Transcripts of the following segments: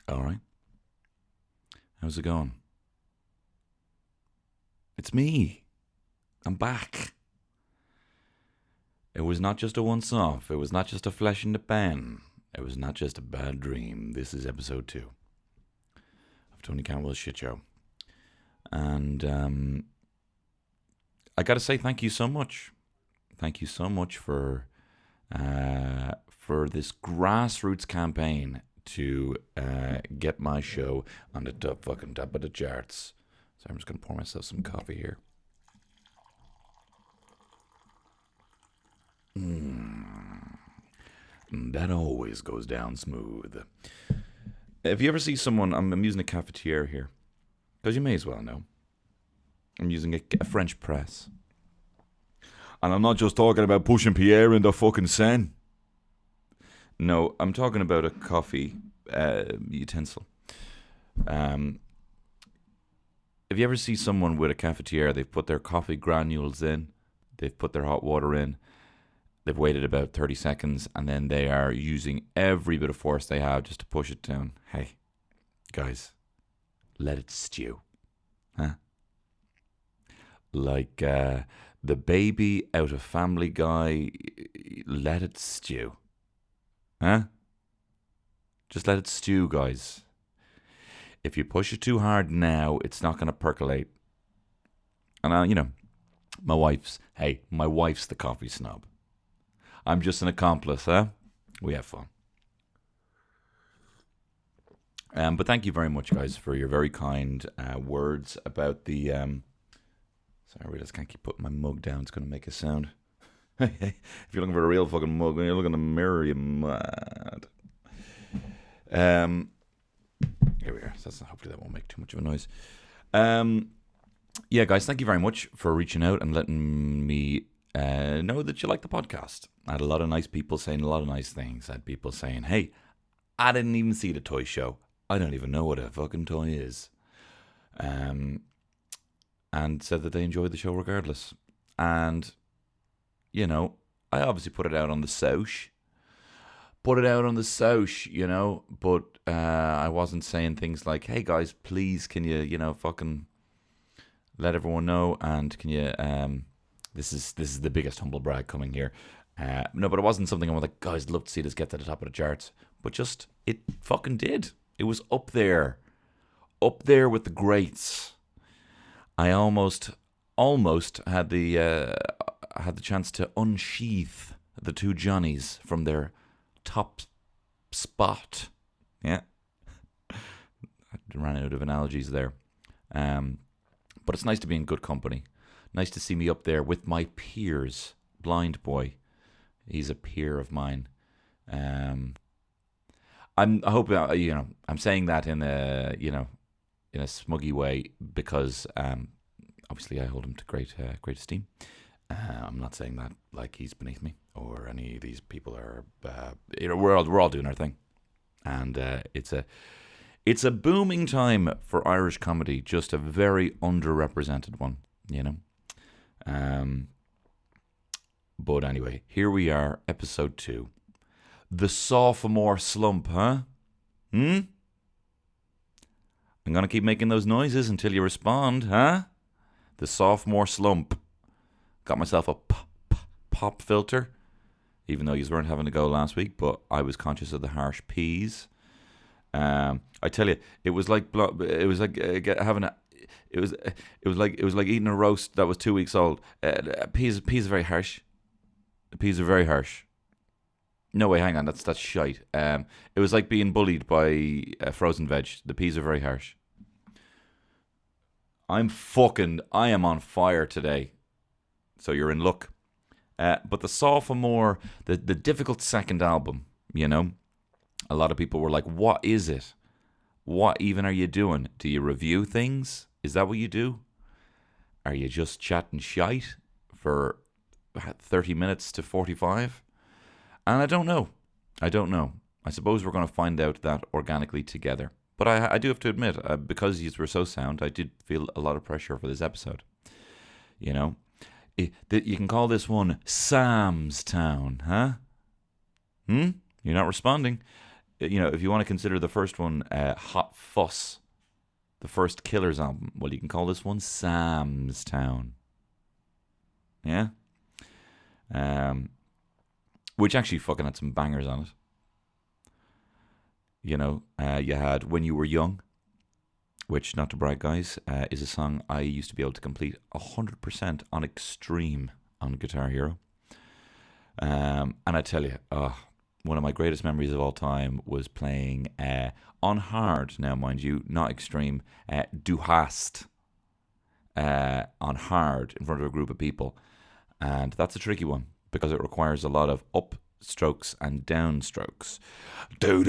All right. How's it going? It's me. I'm back. It was not just a once off. It was not just a flash in the pan. It was not just a bad dream. This is episode 2 of Tony Campbell's Shit Show. And I got to say thank you so much. Thank you so much for this grassroots campaign to get my show on the top of the charts. So I'm just going to pour myself some coffee here. That always goes down smooth. If you ever see someone, I'm using a cafetiere here, because you may as well know. I'm using a French press. And I'm not just talking about pushing Pierre in the fucking Seine. No, I'm talking about a coffee utensil. If you ever see someone with a cafetiere, they've put their coffee granules in, they've put their hot water in, they've waited about 30 seconds, and then they are using every bit of force they have just to push it down. Hey, guys, let it stew. Huh? Like the baby out of Family Guy, let it stew. Huh? Just let it stew, guys. If you push it too hard now, it's not going to percolate. And my wife's the coffee snob. I'm just an accomplice, huh? We have fun. But thank you very much, guys, for your very kind words about the... Sorry, I just can't keep putting my mug down. It's going to make a sound. If you're looking for a real fucking mug, when you look in the mirror, you're mad. Here we are. Hopefully that won't make too much of a noise. Yeah, guys, thank you very much for reaching out and letting me know that you like the podcast. I had a lot of nice people saying a lot of nice things. I had people saying, hey, I didn't even see the toy show. I don't even know what a fucking toy is. And said that they enjoyed the show regardless. And, I obviously put it out on the Soush. But I wasn't saying things like, hey guys, please, can you, fucking let everyone know, and can you, this is the biggest humble brag coming here. No, but it wasn't something I was like, guys, love to see this get to the top of the charts. But just, it fucking did. It was up there with the greats. I almost had the chance to unsheath the two Johnnies from their top spot. Yeah. I ran out of analogies there. But it's nice to be in good company. Nice to see me up there with my peers. Blind Boy, he's a peer of mine. I hope I'm saying that in a in a smuggy way because obviously I hold him to great esteem. I'm not saying that like he's beneath me or any of these people are. We're all doing our thing, and it's a booming time for Irish comedy, just a very underrepresented one, But anyway, here we are, episode 2, the sophomore slump, huh? I'm gonna keep making those noises until you respond, huh? The sophomore slump. Got myself a pop filter, even though you weren't having to go last week, but I was conscious of the harsh P's. I tell you, it was like eating a roast that was 2 weeks old. Peas are very harsh. Peas are very harsh. No way, hang on, that's shite. It was like being bullied by frozen veg. The peas are very harsh. I am on fire today. So you're in luck. But the sophomore, the difficult second album, a lot of people were like, what is it? What even are you doing? Do you review things? Is that what you do? Are you just chatting shite for 30 minutes to 45? And I don't know. I suppose we're going to find out that organically together. But I do have to admit, because you were so sound, I did feel a lot of pressure for this episode. You can call this one Sam's Town, huh? You're not responding. if you want to consider the first one Hot Fuss, the first Killers album, well, you can call this one Sam's Town. Yeah? Which actually fucking had some bangers on it. You had When You Were Young, which, not to brag, guys, is a song I used to be able to complete 100% on Extreme on Guitar Hero. And I tell you, one of my greatest memories of all time was playing on hard, now mind you, not Extreme, Du Hast on hard in front of a group of people. And that's a tricky one because it requires a lot of up strokes and down strokes. Du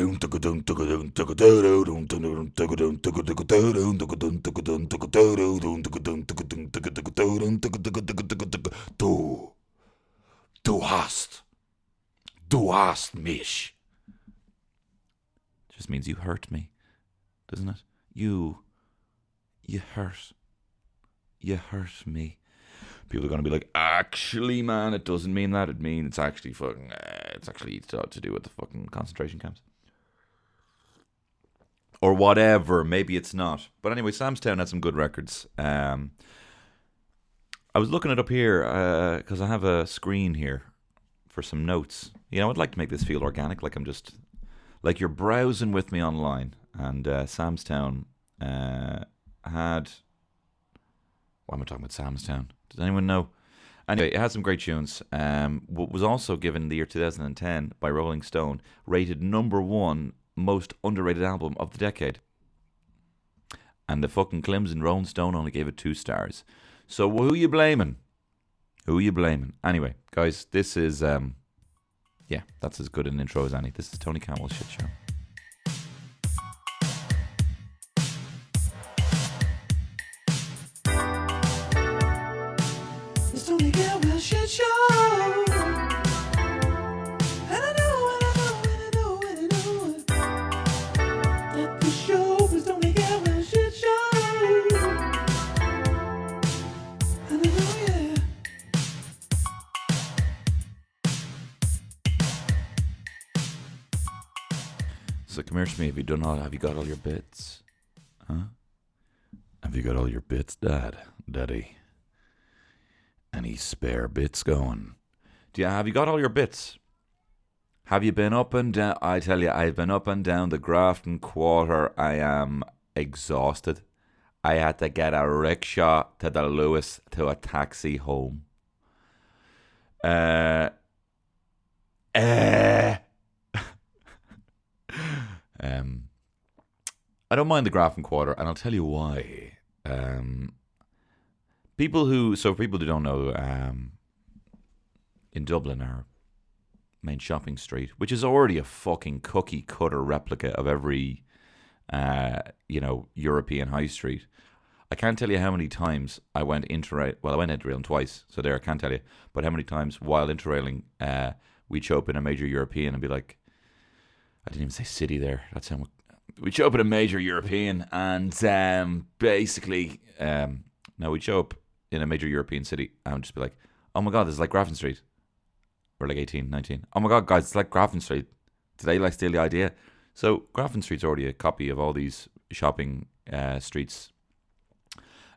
hast mich. Just means you hurt me, doesn't it? You hurt me. People are going to be like, actually, man, it doesn't mean that. It means it's actually fucking, it's actually to do with the fucking concentration camps. Or whatever. Maybe it's not. But anyway, Sam's Town had some good records. I was looking it up here because I have a screen here for some notes. I'd like to make this feel organic, like I'm just, like you're browsing with me online. And Sam's Town had, why am I talking about Sam's Town? Does anyone know? Anyway, it had some great tunes. Was also given the year 2010 by Rolling Stone, rated number 1 most underrated album of the decade. And the fucking Clemson Rolling Stone only gave it 2 stars. So who are you blaming? Anyway, guys, this is, that's as good an intro as any. This is Tony Campbell's Shit Show. It's Tony Campbell's Shit Show. That the show is Tony Campbell's Shit Show. And I know, yeah. So come here to me. Have you got all your bits? Huh? Have you got all your bits, Daddy? Any spare bits going? Have you got all your bits? Have you been up and down? I tell you, I've been up and down the Grafton Quarter. I am exhausted. I had to get a rickshaw to the Lewis to a taxi home. I don't mind the Grafton Quarter, and I'll tell you why. People who don't know, in Dublin, our main shopping street, which is already a fucking cookie cutter replica of every, European high street. I can't tell you how many times I went interrail. Well, I went interrailing twice, so there I can't tell you. But how many times while interrailing, we'd show up in a major European and be like, I didn't even say city there. That's how we'd show up in a major European and basically, we'd show up in a major European city and just be like, oh my God, this is like Grafton Street. Or like 18, 19. Oh my God, guys, it's like Grafton Street. Did they steal the idea? So Grafton Street's already a copy of all these shopping streets.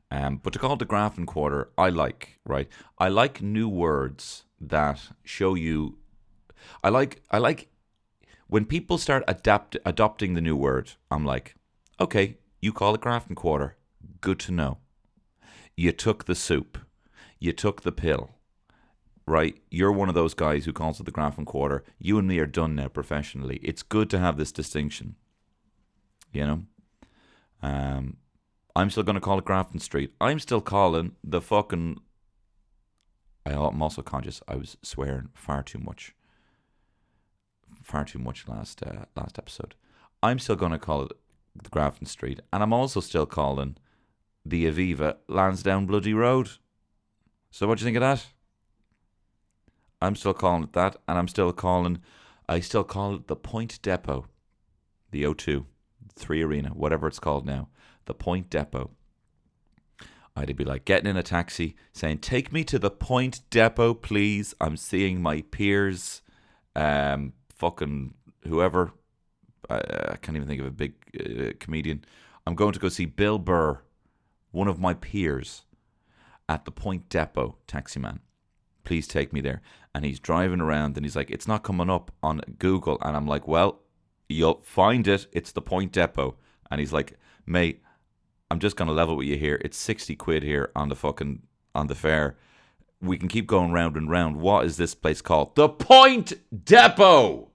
But to call it the Grafton Quarter, I like new words that show you. I like when people start adopting the new word. I'm like, okay, you call it Grafton Quarter. Good to know. You took the soup. You took the pill. Right? You're one of those guys who calls it the Grafton Quarter. You and me are done now professionally. It's good to have this distinction. I'm still going to call it Grafton Street. I'm still calling the fucking... I'm also conscious I was swearing far too much last episode. I'm still going to call it the Grafton Street. And I'm also still calling the Aviva Lansdowne Bloody Road. So what do you think of that? I'm still calling it that, and I still call it the Point Depot, the O2, 3 Arena, whatever it's called now, the Point Depot. I'd be like getting in a taxi, saying, take me to the Point Depot, please. I'm seeing my peers, fucking whoever, I can't even think of a big comedian. I'm going to go see Bill Burr, one of my peers, at the Point Depot, taxi man. Please take me there. And he's driving around and he's like, it's not coming up on Google. And I'm like, well, you'll find it. It's the Point Depot. And he's like, mate, I'm just going to level with you here. It's 60 quid here on the fare. We can keep going round and round. What is this place called? The Point Depot.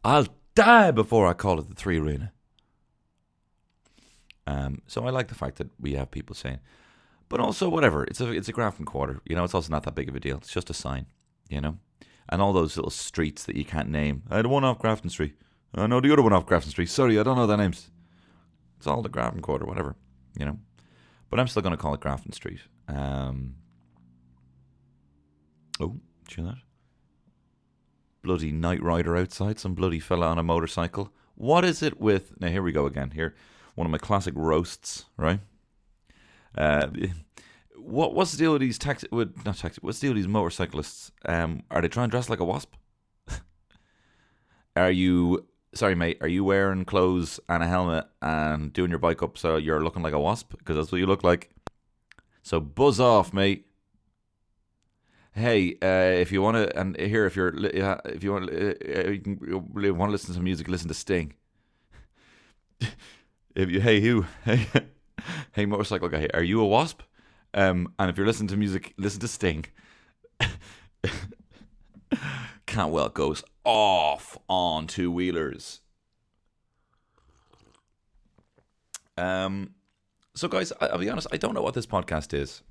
I'll die before I call it the Three Arena. So I like the fact that we have people saying, but also whatever. It's a Grafton Quarter. It's also not that big of a deal. It's just a sign, And all those little streets that you can't name. I had one off Grafton Street. I know the other one off Grafton Street. Sorry, I don't know their names. It's all the Grafton Quarter, whatever, But I'm still going to call it Grafton Street. Oh, do you know that? Bloody night rider outside. Some bloody fella on a motorcycle. What is it with... Now, here we go again. Here, one of my classic roasts, right? What's the deal with these what's the deal with these motorcyclists? Are they trying to dress like a wasp? Sorry, mate, are you wearing clothes and a helmet and doing your bike up so you're looking like a wasp? Because that's what you look like. So buzz off, mate. Hey, if you want to, and here, if you want to listen to music, listen to Sting. Hey, motorcycle guy, are you a wasp? And if you're listening to music, listen to Sting. Cantwell goes off on two wheelers. So guys, I'll be honest, I don't know what this podcast is,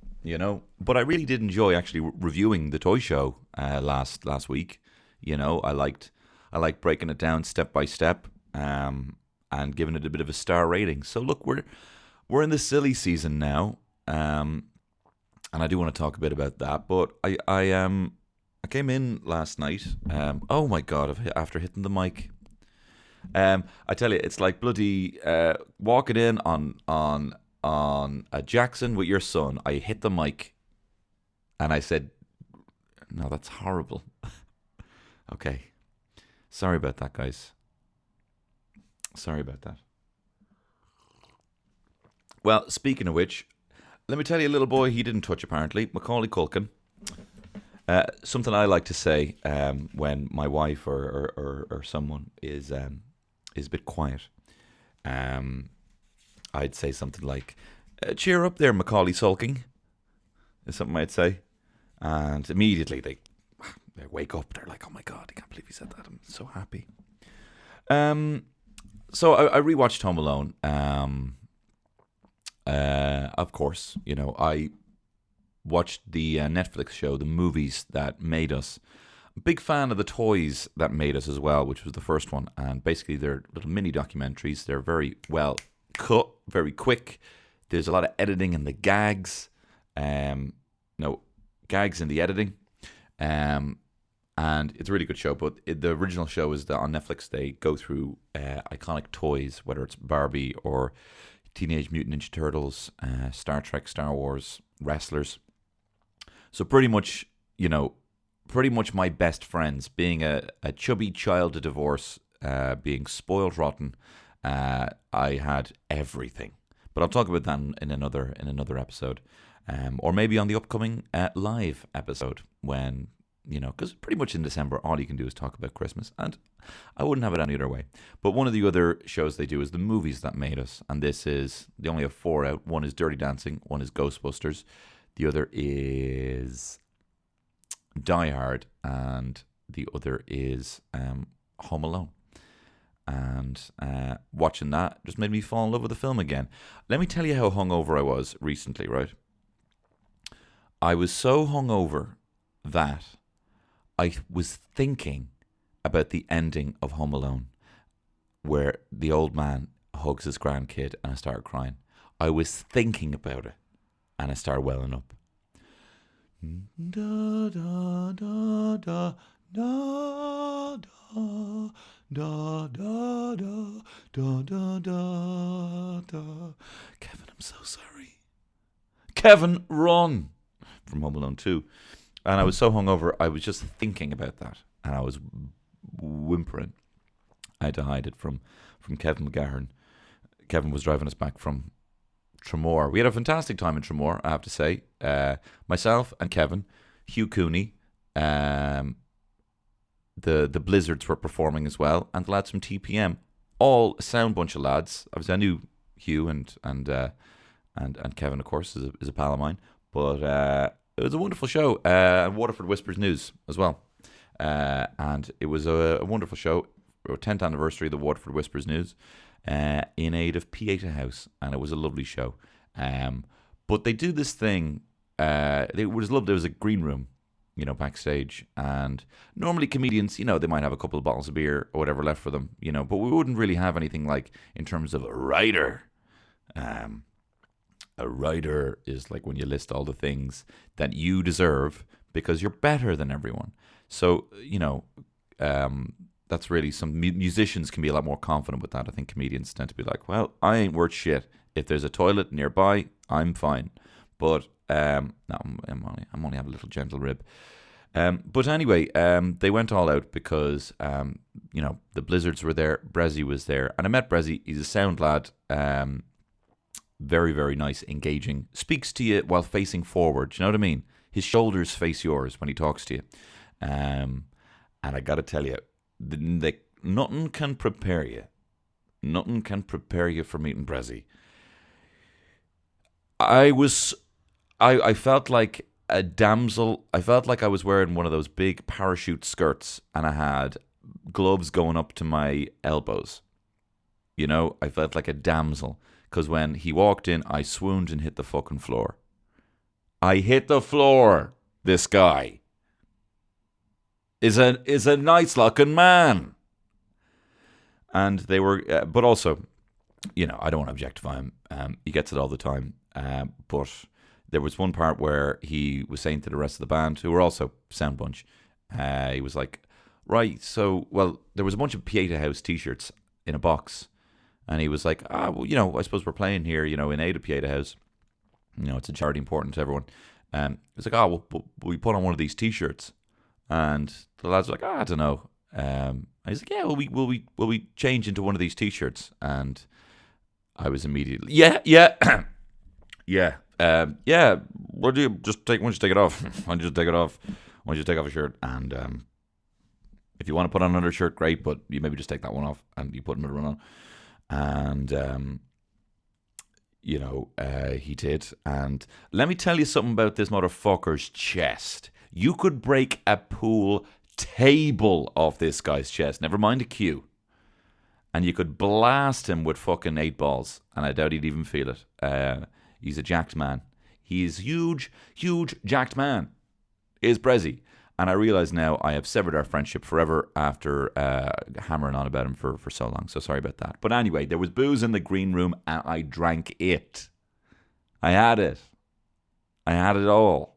but I really did enjoy actually reviewing the toy show last week. I liked breaking it down step by step, and giving it a bit of a star rating. So look, we're in the silly season now, and I do want to talk a bit about that. But I came in last night. Oh my god! After hitting the mic, I tell you, it's like bloody walking in on a Jackson with your son. I hit the mic, and I said, "No, that's horrible." Okay, sorry about that, guys. Sorry about that. Well, speaking of which, let me tell you a little boy he didn't touch, apparently. Macaulay Culkin. Something I like to say when my wife or someone is a bit quiet. I'd say something like, cheer up there, Macaulay sulking, is something I'd say. And immediately they wake up. They're like, oh my God, I can't believe he said that. I'm so happy. So I rewatched Home Alone. Of course, I watched the Netflix show, The Movies That Made Us. Big fan of the toys that made us as well, which was the first one. And basically, they're little mini documentaries. They're very well cut, very quick. There's a lot of editing in the gags. Gags in the editing. And it's a really good show. But the original show is that on Netflix, they go through iconic toys, whether it's Barbie or Teenage Mutant Ninja Turtles, Star Trek, Star Wars, wrestlers. So pretty much my best friends, being a chubby child of divorce, being spoiled rotten, I had everything. But I'll talk about that in another episode, or maybe on the upcoming live episode when, because pretty much in December all you can do is talk about Christmas, and I wouldn't have it any other way. But one of the other shows they do is The Movies That Made Us, and they only have 4 out. One is Dirty Dancing, one is Ghostbusters, the other is Die Hard, and the other is Home Alone. And watching that just made me fall in love with the film again. Let me tell you how hungover I was recently, right? I was so hungover that I was thinking about the ending of Home Alone, where the old man hugs his grandkid, and I started crying. I was thinking about it, and I started welling up. Da da da da da da da da da da da da. Kevin, I'm so sorry. Kevin, run! From Home Alone 2. And I was so hungover, I was just thinking about that, and I was whimpering. I had to hide it from Kevin McGahern. Kevin was driving us back from Tremor. We had a fantastic time in Tremor, I have to say. Myself and Kevin, Hugh Cooney, the Blizzards were performing as well, and the lads from TPM, all a sound bunch of lads. Obviously, I knew Hugh and Kevin, of course, is a pal of mine. But it was a wonderful show. Waterford Whispers News as well, and it was a wonderful show. 10th anniversary of the Waterford Whispers News, in aid of Pieta House, and it was a lovely show. But they do this thing. It was lovely. There was a green room, backstage, and normally comedians, they might have a couple of bottles of beer or whatever left for them, but we wouldn't really have anything like in terms of a writer. A writer is like when you list all the things that you deserve because you're better than everyone. So, that's really some musicians can be a lot more confident with that. I think comedians tend to be like, well, I ain't worth shit. If there's a toilet nearby, I'm fine. But no, I'm only having a little gentle rib. But anyway, they went all out because the Blizzards were there, Brezzy was there, and I met Brezzy. He's a sound lad, very, very nice, engaging, speaks to you while facing forward. Do you know what I mean? His shoulders face yours when he talks to you, and I got to tell you. Nothing can prepare you. Nothing can prepare you for meeting Brezzy. I felt like a damsel. I felt like I was wearing one of those big parachute skirts, and I had gloves going up to my elbows. I felt like a damsel because when he walked in, I swooned and hit the fucking floor. I hit the floor. This guy is a nice looking man, and they were, but also, I don't want to objectify him. He gets it all the time. But there was one part where he was saying to the rest of the band, who were also sound bunch, he was like, right, so there was a bunch of Pieta House t-shirts in a box, and he was like, I suppose we're playing here, in aid of Pieta House. It's a charity important to everyone. He was like, we put on one of these t-shirts. And the lads were like, I don't know. And he's like, yeah, will we change into one of these t-shirts? And I was immediately, yeah, yeah. Why don't you take it off? Why don't you take it off? Why don't you take off a shirt? And if you want to put on another shirt, great, but you maybe just take that one off and you put another one on. And he did. And let me tell you something about this motherfucker's chest. You could break a pool table off this guy's chest, never mind a cue. And you could blast him with fucking 8 balls, and I doubt he'd even feel it. He's a jacked man. He's huge, jacked man. Is Brezzy. And I realise now I have severed our friendship forever after hammering on about him for so long. So sorry about that. But anyway, there was booze in the green room, and I drank it. I had it. I had it all.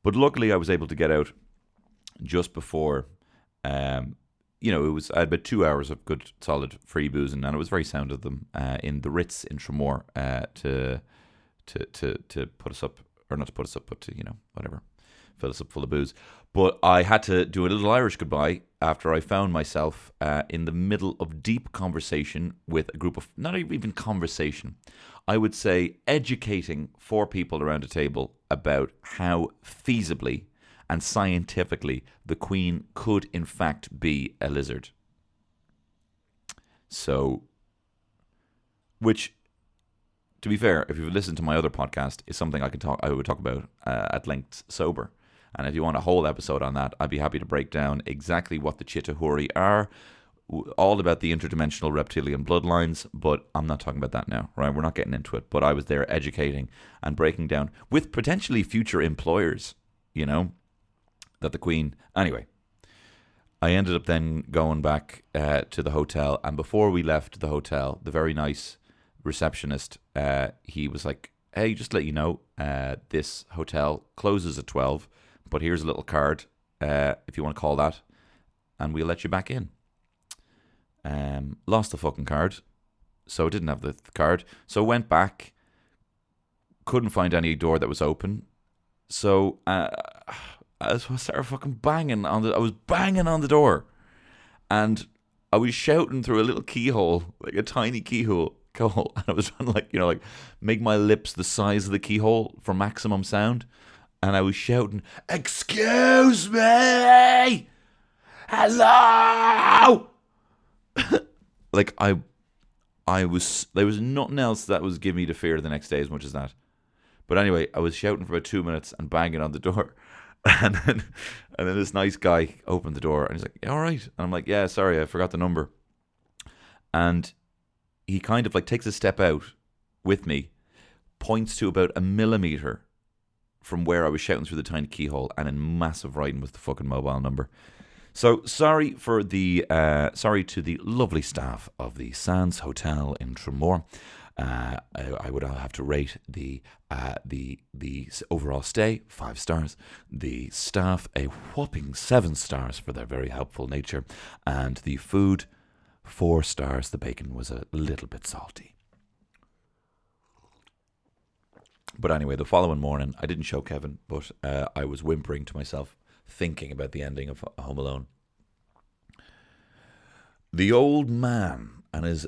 But luckily, I was able to get out just before, it was I had about 2 hours of good, solid free boozing, and it was very sound of them in the Ritz in Tremor to put us up, or not to put us up, but to whatever, fill us up full of booze. But I had to do a little Irish goodbye after I found myself in the middle of deep conversation with a group of, not even conversation, I would say educating 4 people around a table about how feasibly and scientifically the Queen could in fact be a lizard. So, which, to be fair, if you've listened to my other podcast, is something I would talk about at length sober. And if you want a whole episode on that, I'd be happy to break down exactly what the Chitauri are, all about the interdimensional reptilian bloodlines, but I'm not talking about that now, right? We're not getting into it. But I was there educating and breaking down with potentially future employers, that the Queen... Anyway, I ended up then going back to the hotel, and before we left the hotel, the very nice receptionist, he was like, hey, just to let you know, this hotel closes at 12, but here's a little card, if you want to call that, and we'll let you back in. Lost the fucking card, so I didn't have the card. So went back, couldn't find any door that was open. So I started fucking banging on the. I was banging on the door, and I was shouting through a little keyhole, like a tiny keyhole. And I was trying to like make my lips the size of the keyhole for maximum sound. And I was shouting, "Excuse me, hello!" Like I was. There was nothing else that was giving me the fear the next day as much as that. But anyway, I was shouting for about 2 minutes and banging on the door. And then this nice guy opened the door and he's like, "All right." And I'm like, "Yeah, sorry, I forgot the number." And he kind of like takes a step out with me, points to about a millimeter from where I was shouting through the tiny keyhole, and in massive writing was the fucking mobile number. So sorry to the lovely staff of the Sands Hotel in Tramore. I would have to rate the overall stay 5 stars, the staff a whopping 7 stars for their very helpful nature, and the food 4 stars. The bacon was a little bit salty. But anyway, the following morning, I didn't show Kevin, but I was whimpering to myself, thinking about the ending of Home Alone. The old man and his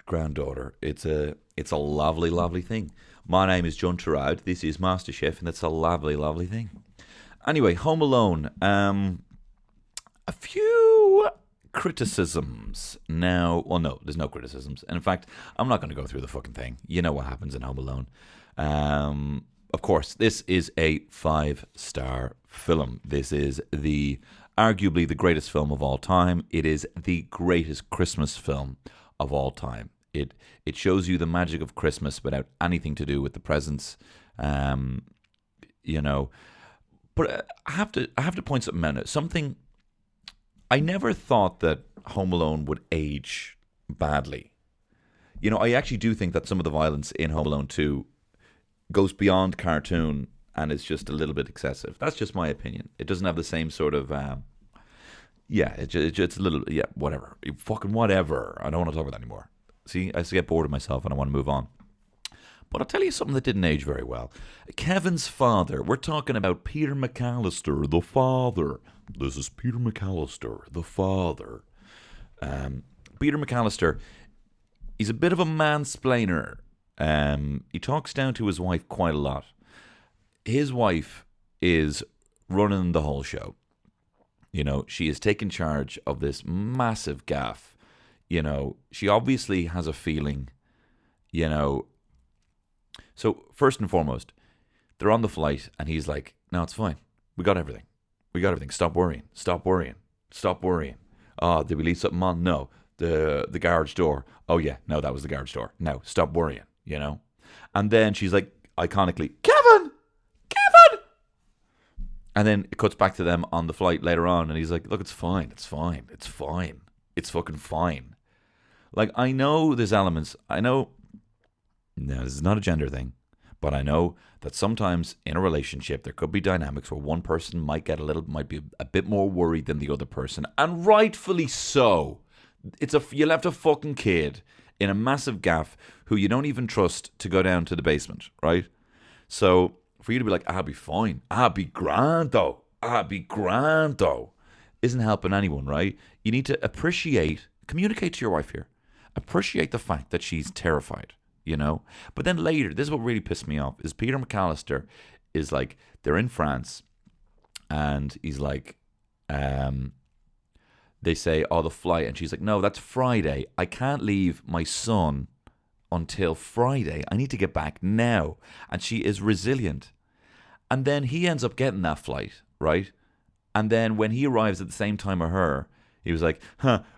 granddaughter. It's a lovely, lovely thing. My name is John Turrard. This is MasterChef, and it's a lovely, lovely thing. Anyway, Home Alone. A few criticisms. Now, well, no, there's no criticisms. And in fact, I'm not going to go through the fucking thing. You know what happens in Home Alone. Of course, this is a 5-star film. This is arguably the greatest film of all time. It is the greatest Christmas film of all time. It shows you the magic of Christmas without anything to do with the presents. You know, but I have to point something out. Something I never thought that Home Alone would age badly. You know, I actually do think that some of the violence in Home Alone 2 goes beyond cartoon and is just a little bit excessive. That's just my opinion. It doesn't have the same sort of, it's a little, whatever. Fucking whatever. I don't want to talk about that anymore. See, I just get bored of myself and I want to move on. But I'll tell you something that didn't age very well. Kevin's father. We're talking about Peter McAllister, the father. This is Peter McAllister, the father. Peter McAllister, he's a bit of a mansplainer. He talks down to his wife quite a lot. His wife is running the whole show. You know, she is taking charge of this massive gaff. You know, she obviously has a feeling, you know. So, first and foremost, they're on the flight, and he's like, "No, it's fine. We got everything. We got everything. Stop worrying. Stop worrying. Stop worrying. Oh, did we leave something on? No. The garage door. Oh, yeah. No, that was the garage door. No, stop worrying, you know." And then she's like, iconically, "Kevin! Kevin!" And then it cuts back to them on the flight later on, and he's like, "Look, it's fine. It's fine. It's fine. It's fucking fine." Like, I know there's elements. I know, no, this is not a gender thing, but I know that sometimes in a relationship there could be dynamics where one person might be a bit more worried than the other person, and rightfully so. You left a fucking kid in a massive gaff who you don't even trust to go down to the basement, right? So for you to be like, "I'll be fine. I'll be grand though. I'll be grand though," isn't helping anyone, right? You need to communicate to your wife here. Appreciate the fact that she's terrified, you know? But then later, this is what really pissed me off, is Peter McAllister is like, they're in France, and he's like, they say, "Oh, the flight," and she's like, "No, that's Friday. I can't leave my son until Friday. I need to get back now." And she is resilient. And then he ends up getting that flight, right? And then when he arrives at the same time as her, he was like,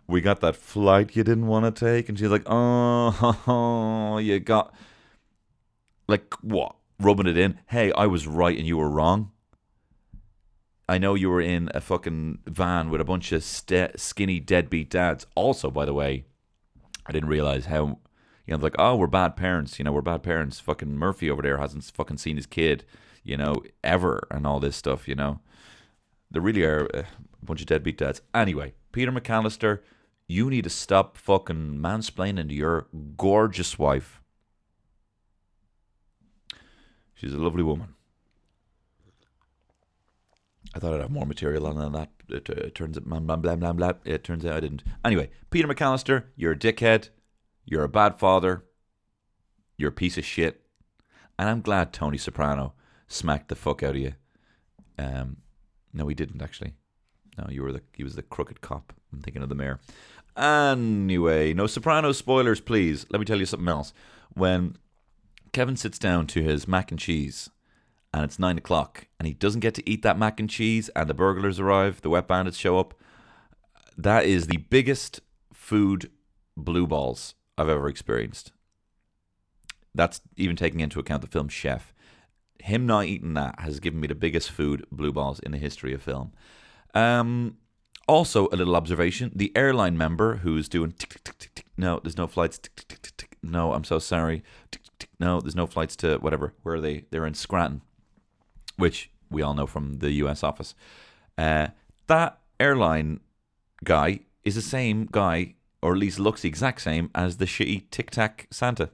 "We got that flight you didn't want to take." And she's like, "Oh, you got..." Like, what? Rubbing it in? "Hey, I was right and you were wrong. I know you were in a fucking van with a bunch of skinny deadbeat dads." Also, by the way, I didn't realize how, you know, like, "Oh, we're bad parents. You know, we're bad parents. Fucking Murphy over there hasn't fucking seen his kid, you know, ever," and all this stuff, you know. They really are a bunch of deadbeat dads. Anyway, Peter McAllister, you need to stop fucking mansplaining to your gorgeous wife. She's a lovely woman. I thought I'd have more material on than that. It turns out, blah, blah, blah, blah, blah. It turns out I didn't. Anyway, Peter McAllister, you're a dickhead. You're a bad father. You're a piece of shit. And I'm glad Tony Soprano smacked the fuck out of you. No, he didn't actually. No, he was the crooked cop. I'm thinking of the mayor. Anyway, no Soprano spoilers, please. Let me tell you something else. When Kevin sits down to his mac and cheese, and it's 9 o'clock, and he doesn't get to eat that mac and cheese, and the burglars arrive, the wet bandits show up, that is the biggest food blue balls I've ever experienced. That's even taking into account the film Chef. Him not eating that has given me the biggest food blue balls in the history of film. Also, a little observation. The airline member who's doing tick, tick, tick, tick, tick. No, there's no flights. Tick, tick, tick, tick, tick. No, I'm so sorry. Tick, tick, tick. No, there's no flights to whatever. Where are they? They're in Scranton, which we all know from the US office. That airline guy is the same guy, or at least looks the exact same as the shitty Tic Tac Santa.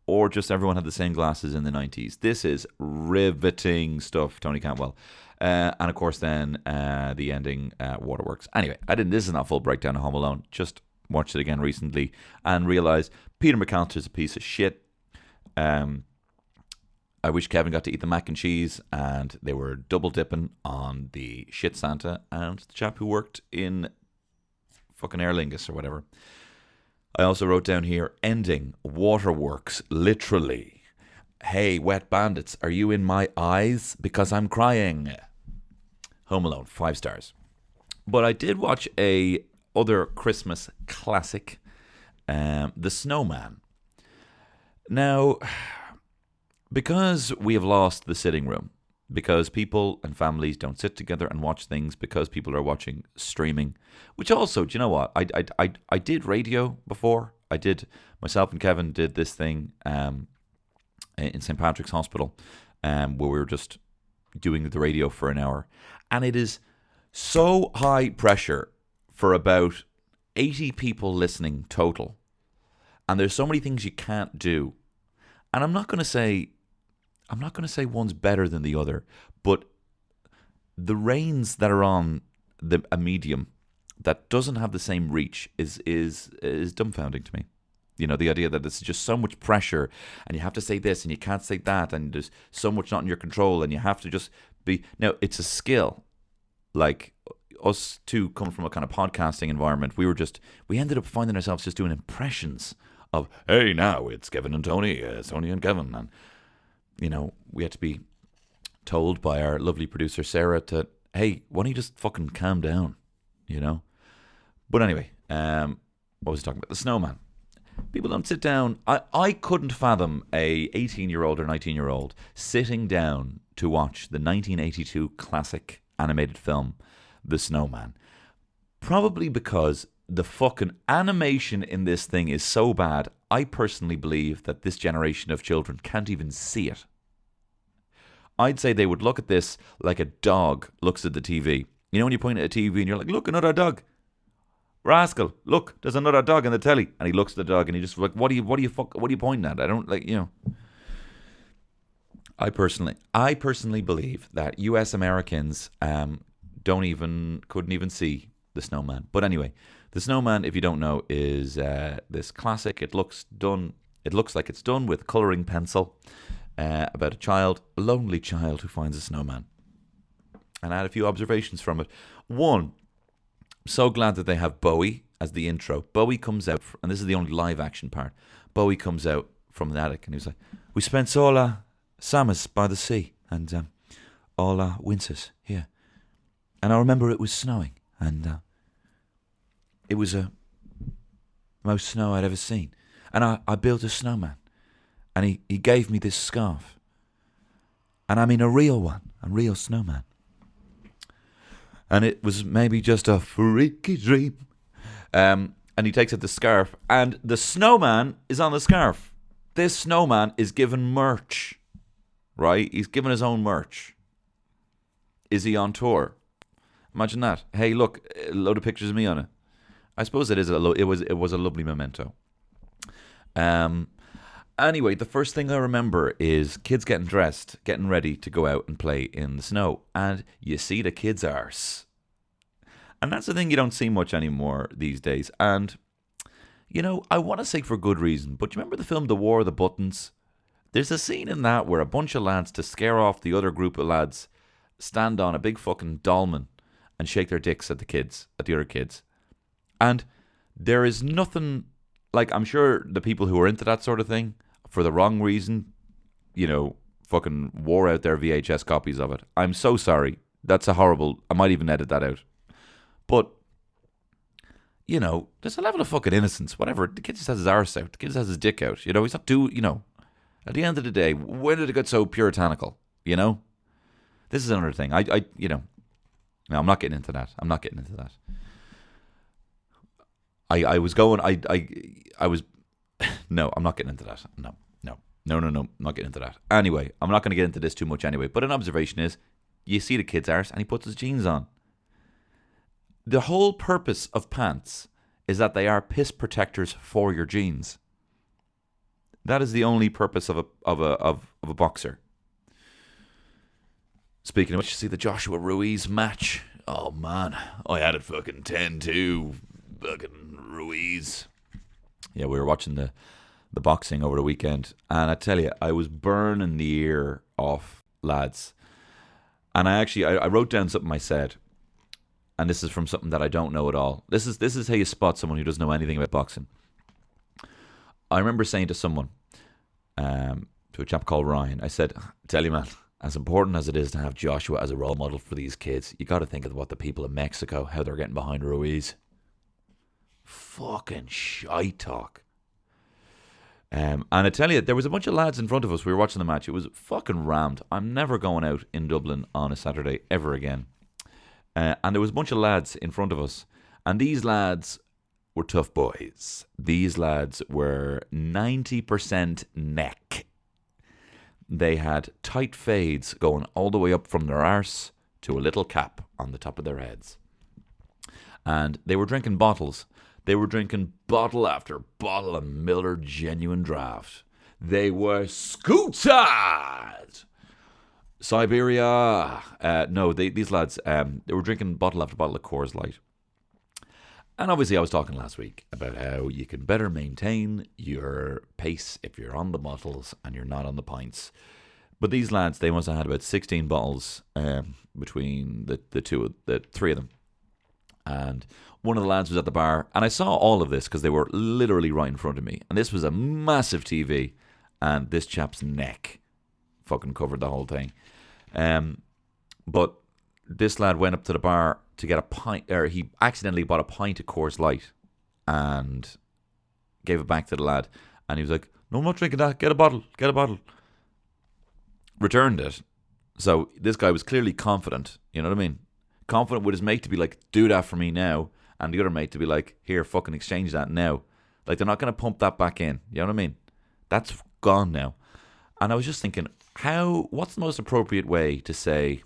Or just everyone had the same glasses in the 90s. This is riveting stuff, Tony Cantwell. And of course then the ending, Waterworks. Anyway, this is not a full breakdown of Home Alone. Just watched it again recently and realised Peter McAllister's a piece of shit. I wish Kevin got to eat the mac and cheese, and they were double dipping on the shit Santa and the chap who worked in fucking Aer Lingus or whatever. I also wrote down here, ending, Waterworks, literally. Hey, wet bandits, are you in my eyes? Because I'm crying. Home Alone, 5 stars. But I did watch a other Christmas classic, The Snowman. Now, because we have lost the sitting room, because people and families don't sit together and watch things, because people are watching streaming, which also, do you know what? I did radio before. Myself and Kevin did this thing in St. Patrick's Hospital where we were just doing the radio for an hour. And it is so high pressure for about 80 people listening total. And there's so many things you can't do. And I'm not going to say one's better than the other, but the reins that are on a medium that doesn't have the same reach is dumbfounding to me. You know, the idea that it's just so much pressure and you have to say this and you can't say that and there's so much not in your control and you have to just be... Now, it's a skill. Like, us two come from a kind of podcasting environment. We ended up finding ourselves just doing impressions of, hey, now it's Kevin and Tony, it's Tony and Kevin. And, you know, we had to be told by our lovely producer, Sarah, to, hey, why don't you just fucking calm down, you know? But anyway, what was I talking about? The Snowman. People don't sit down. I couldn't fathom a 18-year-old or 19-year-old sitting down to watch the 1982 classic animated film, The Snowman. Probably because the fucking animation in this thing is so bad, I personally believe that this generation of children can't even see it. I'd say they would look at this like a dog looks at the TV. You know when you point at a TV and you're like, look, another dog. Rascal, look, there's another dog in the telly. And he looks at the dog and he just like, what are you pointing at? I don't like, you know. I personally believe that US Americans couldn't even see The Snowman. But anyway, The Snowman, if you don't know, is this classic. It looks like it's done with colouring pencil about a lonely child who finds a snowman. And I had a few observations from it. One, I'm so glad that they have Bowie as the intro. Bowie comes out, and this is the only live action part. Bowie comes out from the attic and he was like, we spent all our summers by the sea and all our winters here. And I remember it was snowing and it was the most snow I'd ever seen. And I built a snowman and he gave me this scarf. And I mean a real one, a real snowman. And it was maybe just a freaky dream. And he takes out the scarf. And the snowman is on the scarf. This snowman is given merch. Right? He's given his own merch. Is he on tour? Imagine that. Hey, look, a load of pictures of me on it. I suppose it was a lovely memento. Anyway, the first thing I remember is kids getting dressed, getting ready to go out and play in the snow. And you see the kids' arse. And that's the thing you don't see much anymore these days. And, I want to say for good reason, but you remember the film The War of the Buttons? There's a scene in that where a bunch of lads, to scare off the other group of lads, stand on a big fucking dolman and shake their dicks at the other kids. And there is nothing, like, I'm sure the people who are into that sort of thing, for the wrong reason, fucking wore out their VHS copies of it. I'm so sorry. That's a horrible, I might even edit that out. But, there's a level of fucking innocence, whatever. The kid just has his arse out. The kid just has his dick out. He's not at the end of the day, when did it get so puritanical? This is another thing. No, I'm not getting into that. I was going, I was, no, I'm not getting into that. No, I'm not getting into that. Anyway, I'm not going to get into this too much anyway, but an observation is, you see the kid's arse and he puts his jeans on. The whole purpose of pants is that they are piss protectors for your jeans. That is the only purpose of a boxer. Speaking of which, you see the Joshua Ruiz match. Oh man, I had it fucking 10-2. Fucking Ruiz. Yeah, we were watching the boxing over the weekend, and I tell you, I was burning the ear off lads. And I wrote down something I said, and this is from something that I don't know at all. This is how you spot someone who doesn't know anything about boxing. I remember saying to someone, to a chap called Ryan, I said, tell you man, as important as it is to have Joshua as a role model for these kids, you got to think of what the people in Mexico, how they're getting behind Ruiz. Fucking shite talk. And I tell you, there was a bunch of lads in front of us. We were watching the match. It was fucking rammed. I'm never going out in Dublin on a Saturday ever again. And there was a bunch of lads in front of us. And these lads were tough boys. These lads were 90% neck. They had tight fades going all the way up from their arse to a little cap on the top of their heads. And they were drinking bottles. They were drinking bottle after bottle of Miller Genuine Draft. They were scooted! Siberia. These lads, they were drinking bottle after bottle of Coors Light. And obviously I was talking last week about how you can better maintain your pace if you're on the bottles and you're not on the pints. But these lads, they must have had about 16 bottles between the three of them. And one of the lads was at the bar, and I saw all of this because they were literally right in front of me. And this was a massive TV, and this chap's neck fucking covered the whole thing. But this lad went up to the bar to get a pint, or he accidentally bought a pint of Coors Light and gave it back to the lad. And he was like, no, I'm not drinking that. Get a bottle. Returned it. So this guy was clearly confident, you know what I mean? Confident with his mate to be like, do that for me now. And the other mate to be like, here, fucking exchange that now. Like, they're not going to pump that back in. You know what I mean? That's gone now. And I was just thinking, what's the most appropriate way to say,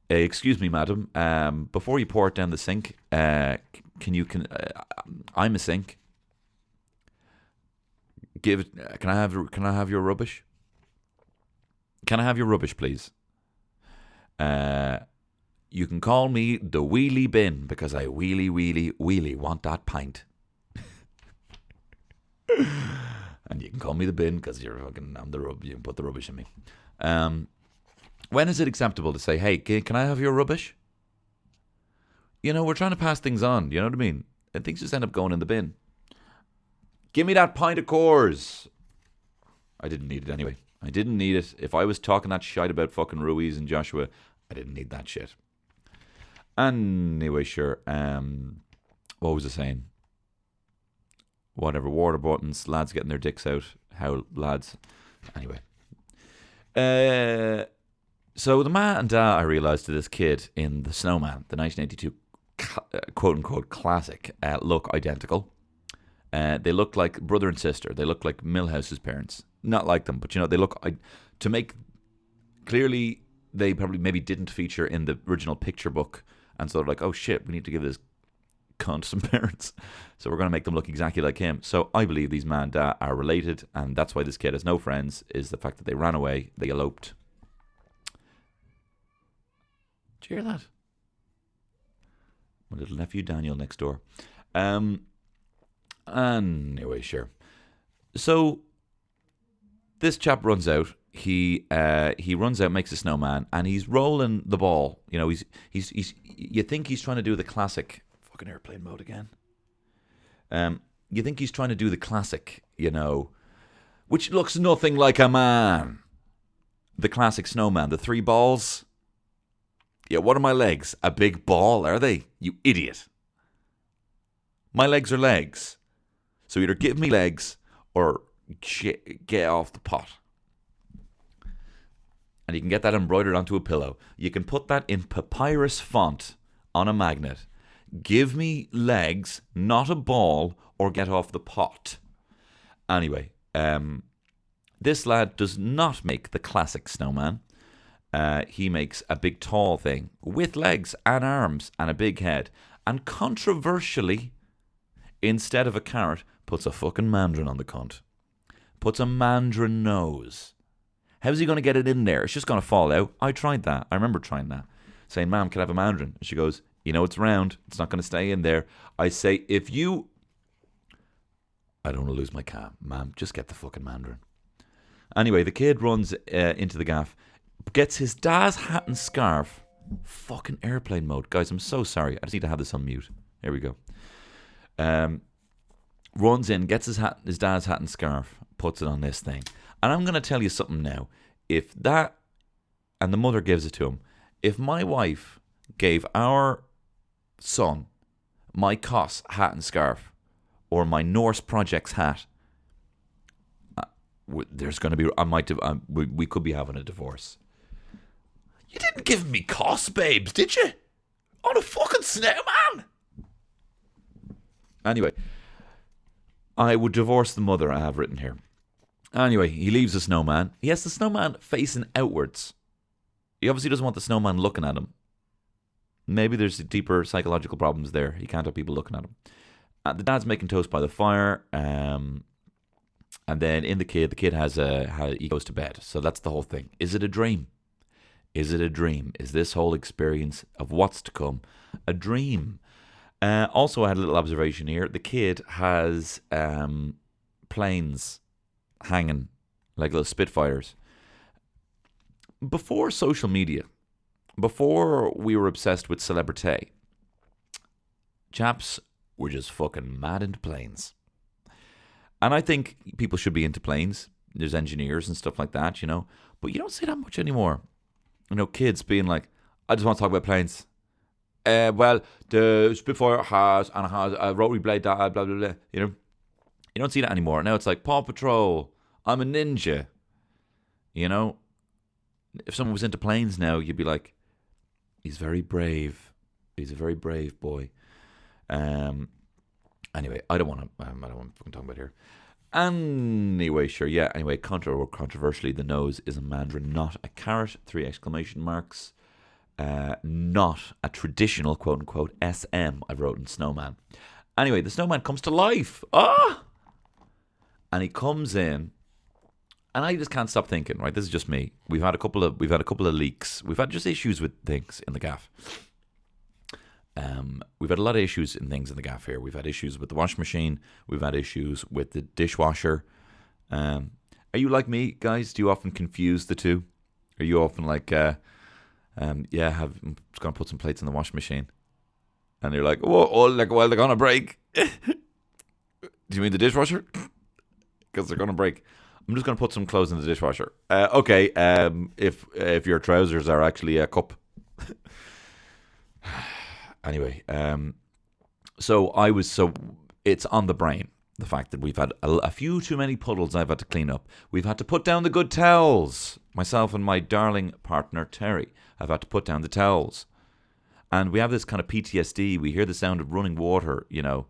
excuse me, madam, before you pour it down the sink, I'm a sink. Can I have your rubbish? Can I have your rubbish, please? You can call me the wheelie bin because I wheelie want that pint. And you can call me the bin because I'm the rub. You can put the rubbish in me. When is it acceptable to say, hey, can I have your rubbish? We're trying to pass things on. You know what I mean? And things just end up going in the bin. Give me that pint of Coors. I didn't need it anyway. I didn't need it. If I was talking that shite about fucking Ruiz and Joshua, I didn't need that shit. Anyway, sure. What was I saying? Whatever. Water buttons. Lads getting their dicks out. How lads. Anyway. So the ma and da, I realised, to this kid in the Snowman, the 1982 quote-unquote classic, look identical. They look like brother and sister. They look like Milhouse's parents. Not like them, but they look... to make... Clearly, they probably maybe didn't feature in the original picture book, and so they're like, oh shit, we need to give this cunt, some parents. So we're going to make them look exactly like him. So I believe these man and dad are related, and that's why this kid has no friends, is the fact that they ran away, they eloped. Did you hear that? My little nephew Daniel next door. Anyway, sure. So this chap runs out. He runs out, makes a snowman, and he's rolling the ball. You know, he's you think he's trying to do the classic fucking airplane mode again. You think he's trying to do the classic, you know, which looks nothing like a man. The classic snowman, the 3 balls. Yeah, what are my legs? A big ball, are they? You idiot. My legs are legs. So either give me legs or get off the pot. And you can get that embroidered onto a pillow. You can put that in papyrus font on a magnet. Give me legs, not a ball, or get off the pot. Anyway, this lad does not make the classic snowman. He makes a big tall thing with legs and arms and a big head. And controversially, instead of a carrot, puts a fucking mandarin on the cunt. Puts a mandarin nose. How's he going to get it in there? It's just going to fall out. I tried that. I remember trying that. Saying, Mom, can I have a mandarin? And she goes, you know it's round. It's not going to stay in there. I say, if you... I don't want to lose my calm. Mom, just get the fucking mandarin. Anyway, the kid runs into the gaff. Gets his dad's hat and scarf. Fucking airplane mode. Guys, I'm so sorry. I just need to have this on mute. Here we go. Runs in, gets his dad's hat and scarf, puts it on this thing. And I'm going to tell you something now. If that, and the mother gives it to him, if my wife gave our son my Koss hat and scarf, or my Norse Projects hat, there's going to be, we could be having a divorce. You didn't give me Koss, babes, did you? On a fucking snowman? Anyway, I would divorce the mother, I have written here. Anyway, he leaves the snowman. He has the snowman facing outwards. He obviously doesn't want the snowman looking at him. Maybe there's deeper psychological problems there. He can't have people looking at him. The dad's making toast by the fire. And then in the kid he goes to bed. So that's the whole thing. Is it a dream? Is it a dream? Is this whole experience of what's to come a dream? Also, I had a little observation here. The kid has planes hanging like little Spitfires. Before social media, before we were obsessed with celebrity, chaps were just fucking mad into planes. And I think people should be into planes. There's engineers and stuff like that, you know. But you don't see that much anymore. You know, kids being like, I just want to talk about planes. Well, the Spitfire has a rotary blade, blah, blah, blah, blah. You know, you don't see that anymore. Now it's like, Paw Patrol, I'm a ninja. You know, if someone was into planes now, you'd be like, he's very brave. He's a very brave boy. Anyway, I don't want to fucking talk about here. Anyway, sure, yeah. Anyway, controversially, the nose is a mandarin, not a carrot. 3 exclamation marks. Not a traditional quote unquote SM I've wrote in Snowman. Anyway, the snowman comes to life. And he comes in, and I just can't stop thinking. Right, this is just me. We've had a couple of leaks. We've had just issues with things in the gaff. We've had a lot of issues in things in the gaff here. We've had issues with the washing machine. We've had issues with the dishwasher. Are you like me, guys? Do you often confuse the two? Are you often like, I'm just gonna put some plates in the washing machine, and you're like, well, they're gonna break. Do you mean the dishwasher? Because they're gonna break. I'm just gonna put some clothes in the dishwasher. Okay. If your trousers are actually a cup. Anyway, so it's on the brain. The fact that we've had a few too many puddles I've had to clean up. We've had to put down the good towels. Myself and my darling partner, Terry, have had to put down the towels. And we have this kind of PTSD. We hear the sound of running water, you know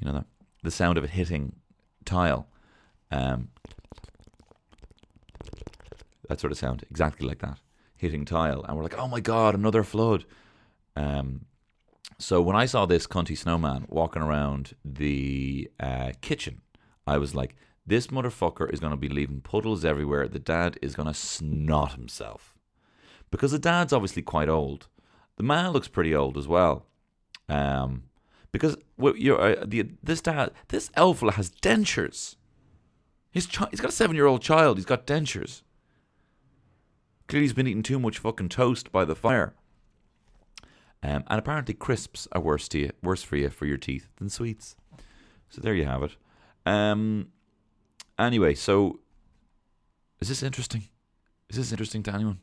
that, the sound of it hitting tile. That sort of sound, exactly like that, hitting tile. And we're like, oh my God, another flood. So when I saw this cunty snowman walking around the kitchen, I was like, this motherfucker is going to be leaving puddles everywhere. The dad is going to snot himself. Because the dad's obviously quite old. The man looks pretty old as well. Because this elf fella has dentures. He's got a 7-year-old child. He's got dentures. Clearly he's been eating too much fucking toast by the fire. And apparently crisps are worse for you for your teeth than sweets. So there you have it. Anyway, so is this interesting? Is this interesting to anyone?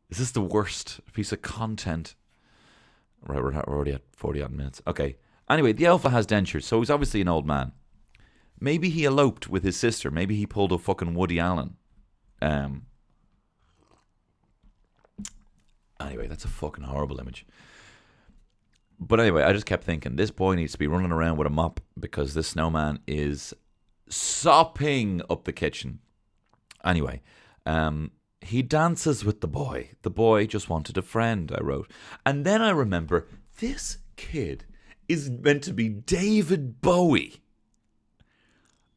Is this the worst piece of content? Right, we're already at 40 odd minutes. Okay. Anyway, the alpha has dentures, so he's obviously an old man. Maybe he eloped with his sister. Maybe he pulled a fucking Woody Allen. Anyway, that's a fucking horrible image. But anyway, I just kept thinking, this boy needs to be running around with a mop because this snowman is sopping up the kitchen. Anyway, he dances with the boy. The boy just wanted a friend, I wrote. And then I remember, this kid is meant to be David Bowie.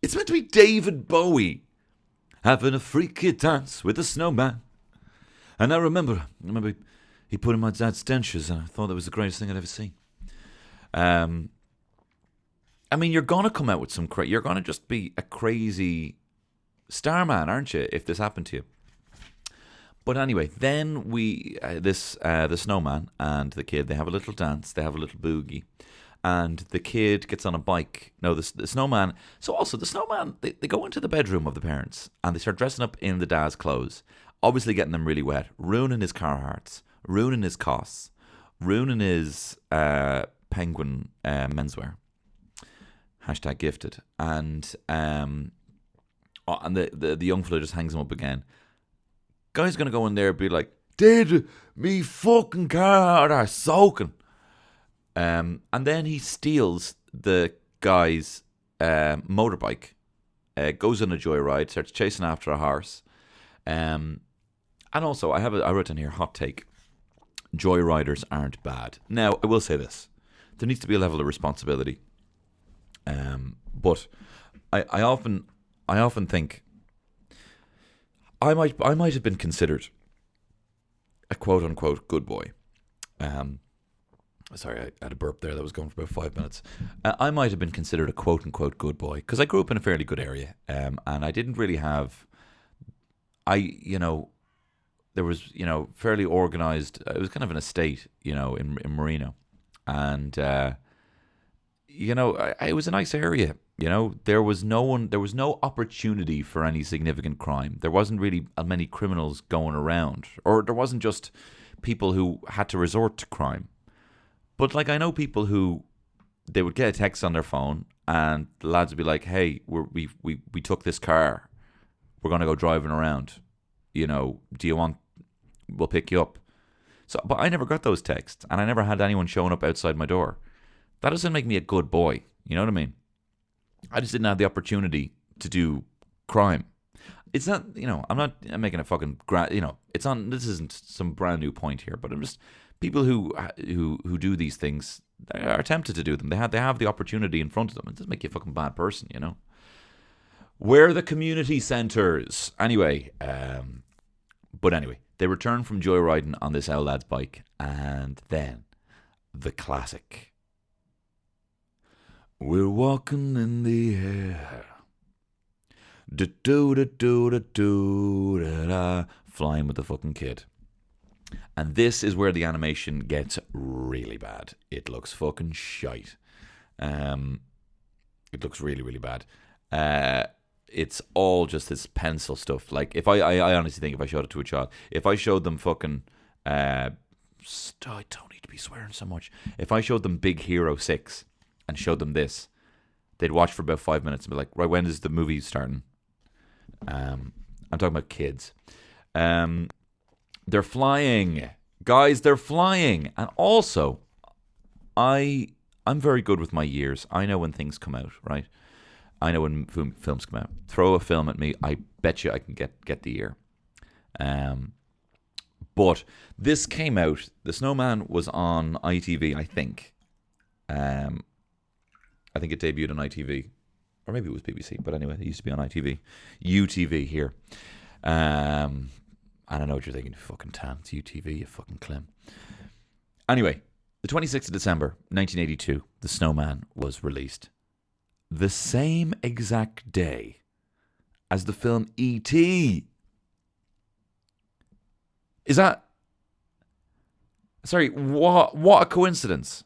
It's meant to be David Bowie having a freaky dance with a snowman. And I remember he put in my dad's dentures, and I thought that was the greatest thing I'd ever seen. I mean, you're gonna come out with some you're gonna just be a crazy starman, aren't you? If this happened to you. But anyway, then the snowman and the kid, they have a little dance, they have a little boogie, and the kid gets on a bike. No, the snowman. So also the snowman, they go into the bedroom of the parents and they start dressing up in the dad's clothes. Obviously getting them really wet, ruining his Carhartts, ruining his Costs, ruining his Penguin menswear. Hashtag gifted. And the young fella just hangs him up again. Guy's going to go in there and be like, "Did me fucking Carhartt are soaking." And then he steals the guy's motorbike, goes on a joyride, starts chasing after a horse. And also, I wrote in here, hot take. Joyriders aren't bad. Now, I will say this. There needs to be a level of responsibility. But I often think I might have been considered a quote unquote good boy. Sorry, I had a burp there that was going for about 5 minutes. I might have been considered a quote unquote good boy because I grew up in a fairly good area, and I didn't really have. There was, fairly organised. It was kind of an estate, in Marino, and it was a nice area. There was no opportunity for any significant crime. There wasn't really many criminals going around, or there wasn't just people who had to resort to crime. But I know people who they would get a text on their phone, and the lads would be like, "Hey, we took this car. We're gonna go driving around. Do you want? We'll pick you up." So, but I never got those texts, and I never had anyone showing up outside my door. That doesn't make me a good boy. You know what I mean? I just didn't have the opportunity to do crime. It's not, I'm making a fucking, it's on. This isn't some brand new point here, but I'm just people who do these things are tempted to do them. They have the opportunity in front of them. It doesn't make you a fucking bad person, Where are the community centres? Anyway, but anyway, they return from joyriding on this old lad's bike, and then the classic. We're walking in the air. Do-do-do-do-do-do-da-da. Flying with the fucking kid. And this is where the animation gets really bad. It looks fucking shite. It looks really, really bad. It's all just this pencil stuff. If I honestly think if I showed it to a child, if I showed them fucking, I don't need to be swearing so much. If I showed them Big Hero 6 and showed them this, they'd watch for about 5 minutes and be like, right, when is the movie starting? I'm talking about kids. They're flying. Guys, they're flying. And also, I'm very good with my years. I know when things come out, right? I know when films come out. Throw a film at me, I bet you I can get the year. But this came out. The Snowman was on ITV, I think. I think it debuted on ITV, or maybe it was BBC. But anyway, it used to be on ITV, UTV here. And I know what you're thinking. Fucking tan, it's UTV, you fucking Clem. Anyway, the 26th of December, 1982, The Snowman was released. The same exact day as the film E.T. Is that... Sorry, what a coincidence.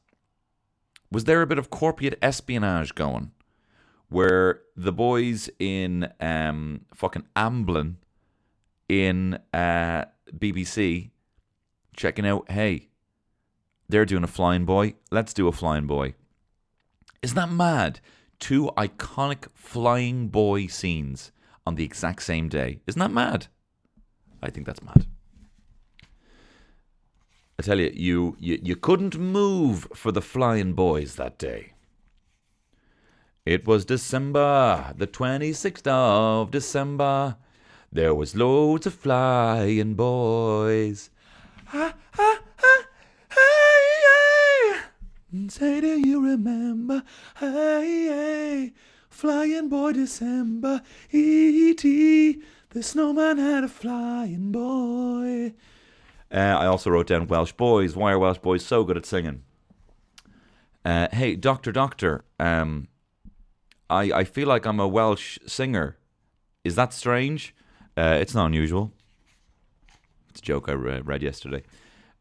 Was there a bit of corporate espionage going where the boys in fucking Amblin in BBC checking out, hey, they're doing a Flying Boy, let's do a Flying Boy. Isn't that mad? 2 iconic Flying Boy scenes on the exact same day. Isn't that mad? I think that's mad. I tell you, you couldn't move for the Flying Boys that day. It was December, the 26th of December. There was loads of flying boys. Ha, ha, ha, hey, hey. Say, do you remember? Hey, hey. Flying Boy December. E.T. The Snowman had a flying boy. I also wrote down Welsh boys. Why are Welsh boys so good at singing? Hey, Doctor, I feel like I'm a Welsh singer. Is that strange? It's not unusual. It's a joke I read yesterday.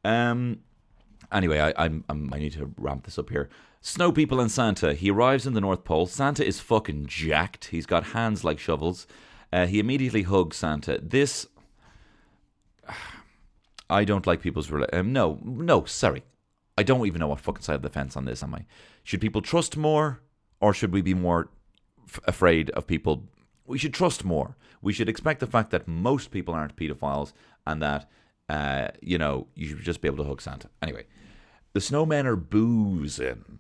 Anyway, I need to ramp this up here. Snow People and Santa. He arrives in the North Pole. Santa is fucking jacked. He's got hands like shovels. He immediately hugs Santa. This... I don't like people's... No, sorry. I don't even know what fucking side of the fence on this am I. Should people trust more, or should we be more afraid of people? We should trust more. We should expect the fact that most people aren't pedophiles, and that, you should just be able to hug Santa. Anyway, the snowmen are boozing.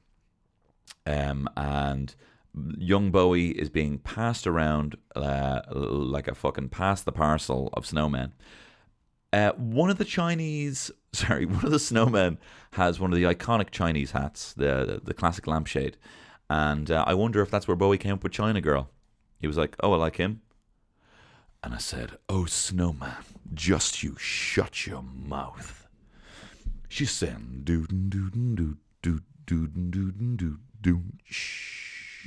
And young Bowie is being passed around like a fucking pass the parcel of snowmen. One of the snowmen has one of the iconic Chinese hats, the classic lampshade. And I wonder if that's where Bowie came up with China Girl. He was like, oh, I like him. And I said, oh, Snowman, just you shut your mouth. She's saying, shh.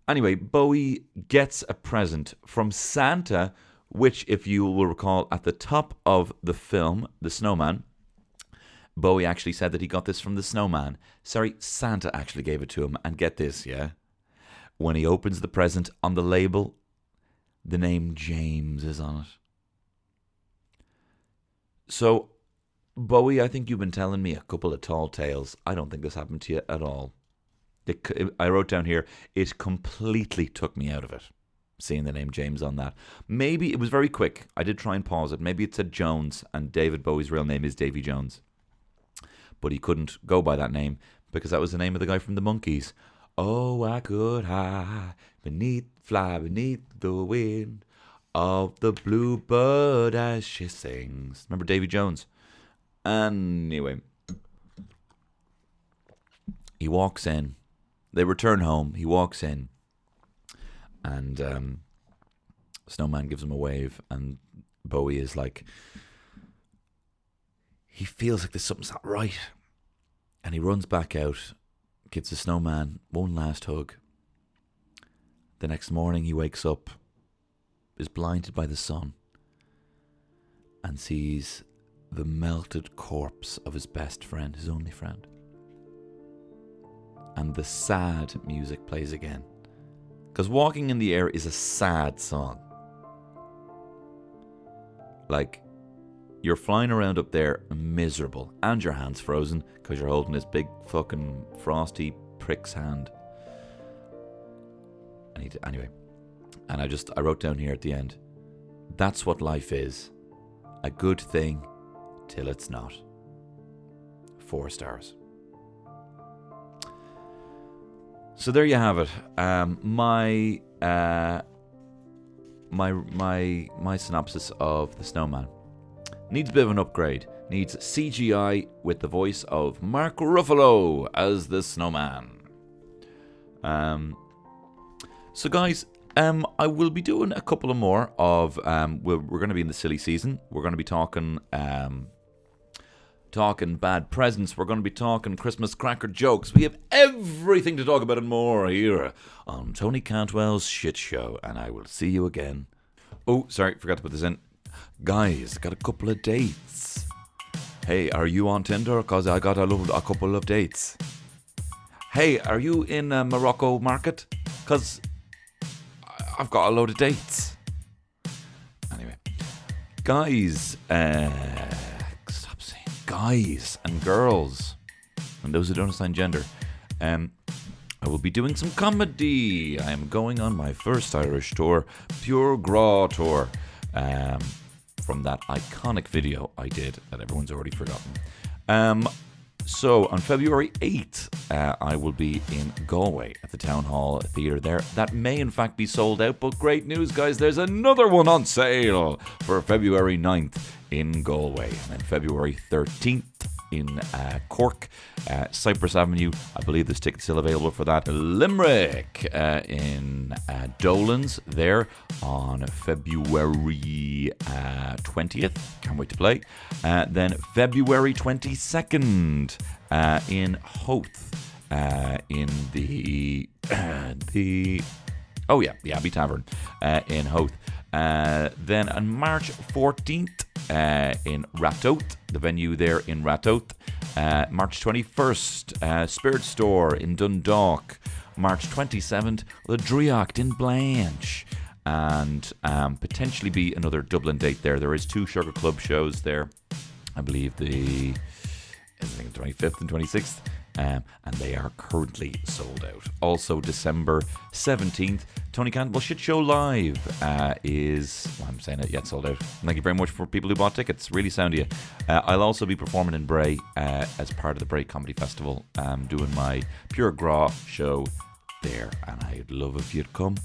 Anyway, Bowie gets a present from Santa, which, if you will recall, at the top of the film, The Snowman, Bowie actually said that he got this from the Snowman. Sorry, Santa actually gave it to him. And get this, yeah? When he opens the present, on the label, the name James is on it. So, Bowie, I think you've been telling me a couple of tall tales. I don't think this happened to you at all. I wrote down here, it completely took me out of it, seeing the name James on that. Maybe it was very quick. I did try and pause it. Maybe it said Jones, and David Bowie's real name is Davy Jones. But he couldn't go by that name because that was the name of the guy from the Monkees. Oh, I could fly beneath the wind of the bluebird as she sings. Remember Davy Jones? Anyway, he walks in. They return home. He walks in. And Snowman gives him a wave. And Bowie is like... He feels like there's something's not right. And he runs back out, gives the Snowman one last hug. The next morning he wakes up, is blinded by the sun, and sees the melted corpse of his best friend, his only friend. And the sad music plays again. Because Walking in the Air is a sad song. Like... You're flying around up there miserable, and your hand's frozen because you're holding this big fucking frosty prick's hand. Anyway, and I wrote down here at the end, that's what life is. A good thing till it's not. 4 stars. So there you have it. My synopsis of The Snowman. needs a bit of an upgrade. Needs CGI with the voice of Mark Ruffalo as the Snowman. So guys, I will be doing a couple of more of, we're going to be in the silly season. We're going to be talking bad presents. We're going to be talking Christmas cracker jokes. We have everything to talk about and more here on Tony Cantwell's Shit Show. And I will see you again. Oh, sorry, forgot to put this in. Guys, got a couple of dates. Hey, are you on Tinder? Because I got a couple of dates. Hey, are you in Morocco market? Because I've got a load of dates. Anyway, guys, stop saying guys and girls, and those who don't assign gender. I will be doing some comedy. I am going on my first Irish tour, Pure Graw tour, from that iconic video I did that everyone's already forgotten. So on February 8th, I will be in Galway at the Town Hall Theatre there. That may in fact be sold out, but great news, guys, there's another one on sale for February 9th in Galway. And then February 13th in Cork, Cypress Avenue. I believe there's tickets still available for that. Limerick in Dolan's there on February 20th. Can't wait to play. Then February 22nd in Howth in the Abbey Tavern in Howth. Then on March 14th in Ratoath, the venue there in Ratoath. March 21st, Spirit Store in Dundalk. March 27th, the Driocht in Blanche. And potentially be another Dublin date there. There is 2 Sugar Club shows there. I believe the 25th and 26th. And they are currently sold out. Also, December 17th, Tony Cantwell Shit Show Live I'm saying it, sold out. Thank you very much for people who bought tickets. Really sound of you. I'll also be performing in Bray as part of the Bray Comedy Festival, doing my Pure Graw show there. And I'd love if you'd come.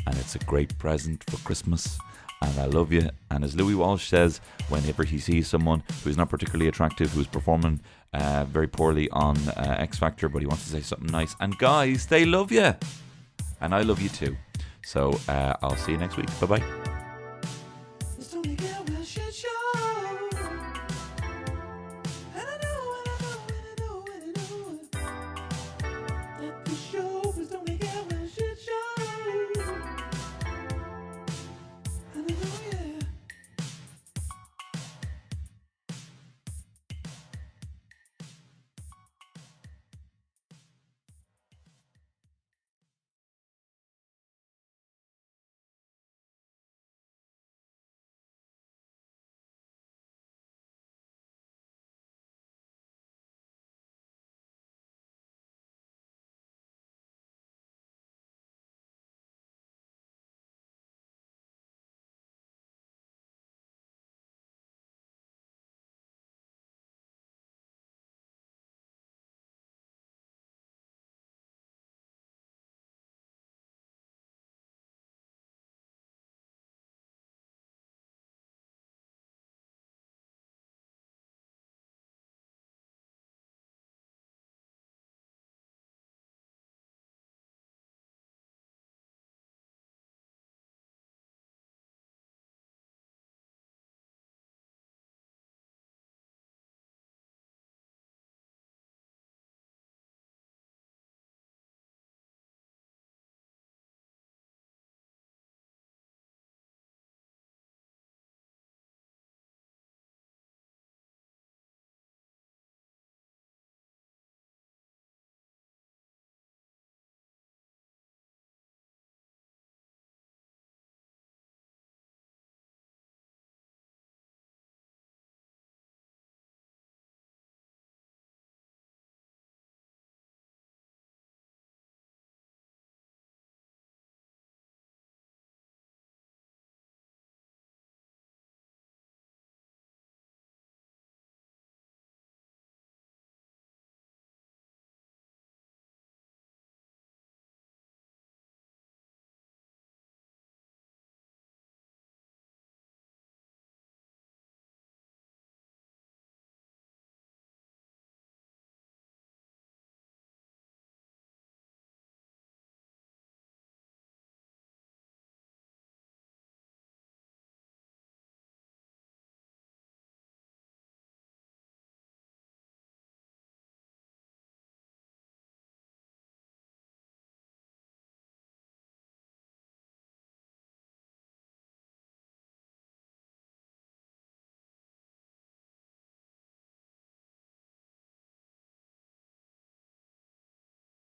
And it's a great present for Christmas. And I love you. And as Louis Walsh says, whenever he sees someone who's not particularly attractive, who's performing very poorly on X Factor, but he wants to say something nice. And guys, they love you. And I love you too. So I'll see you next week. Bye-bye.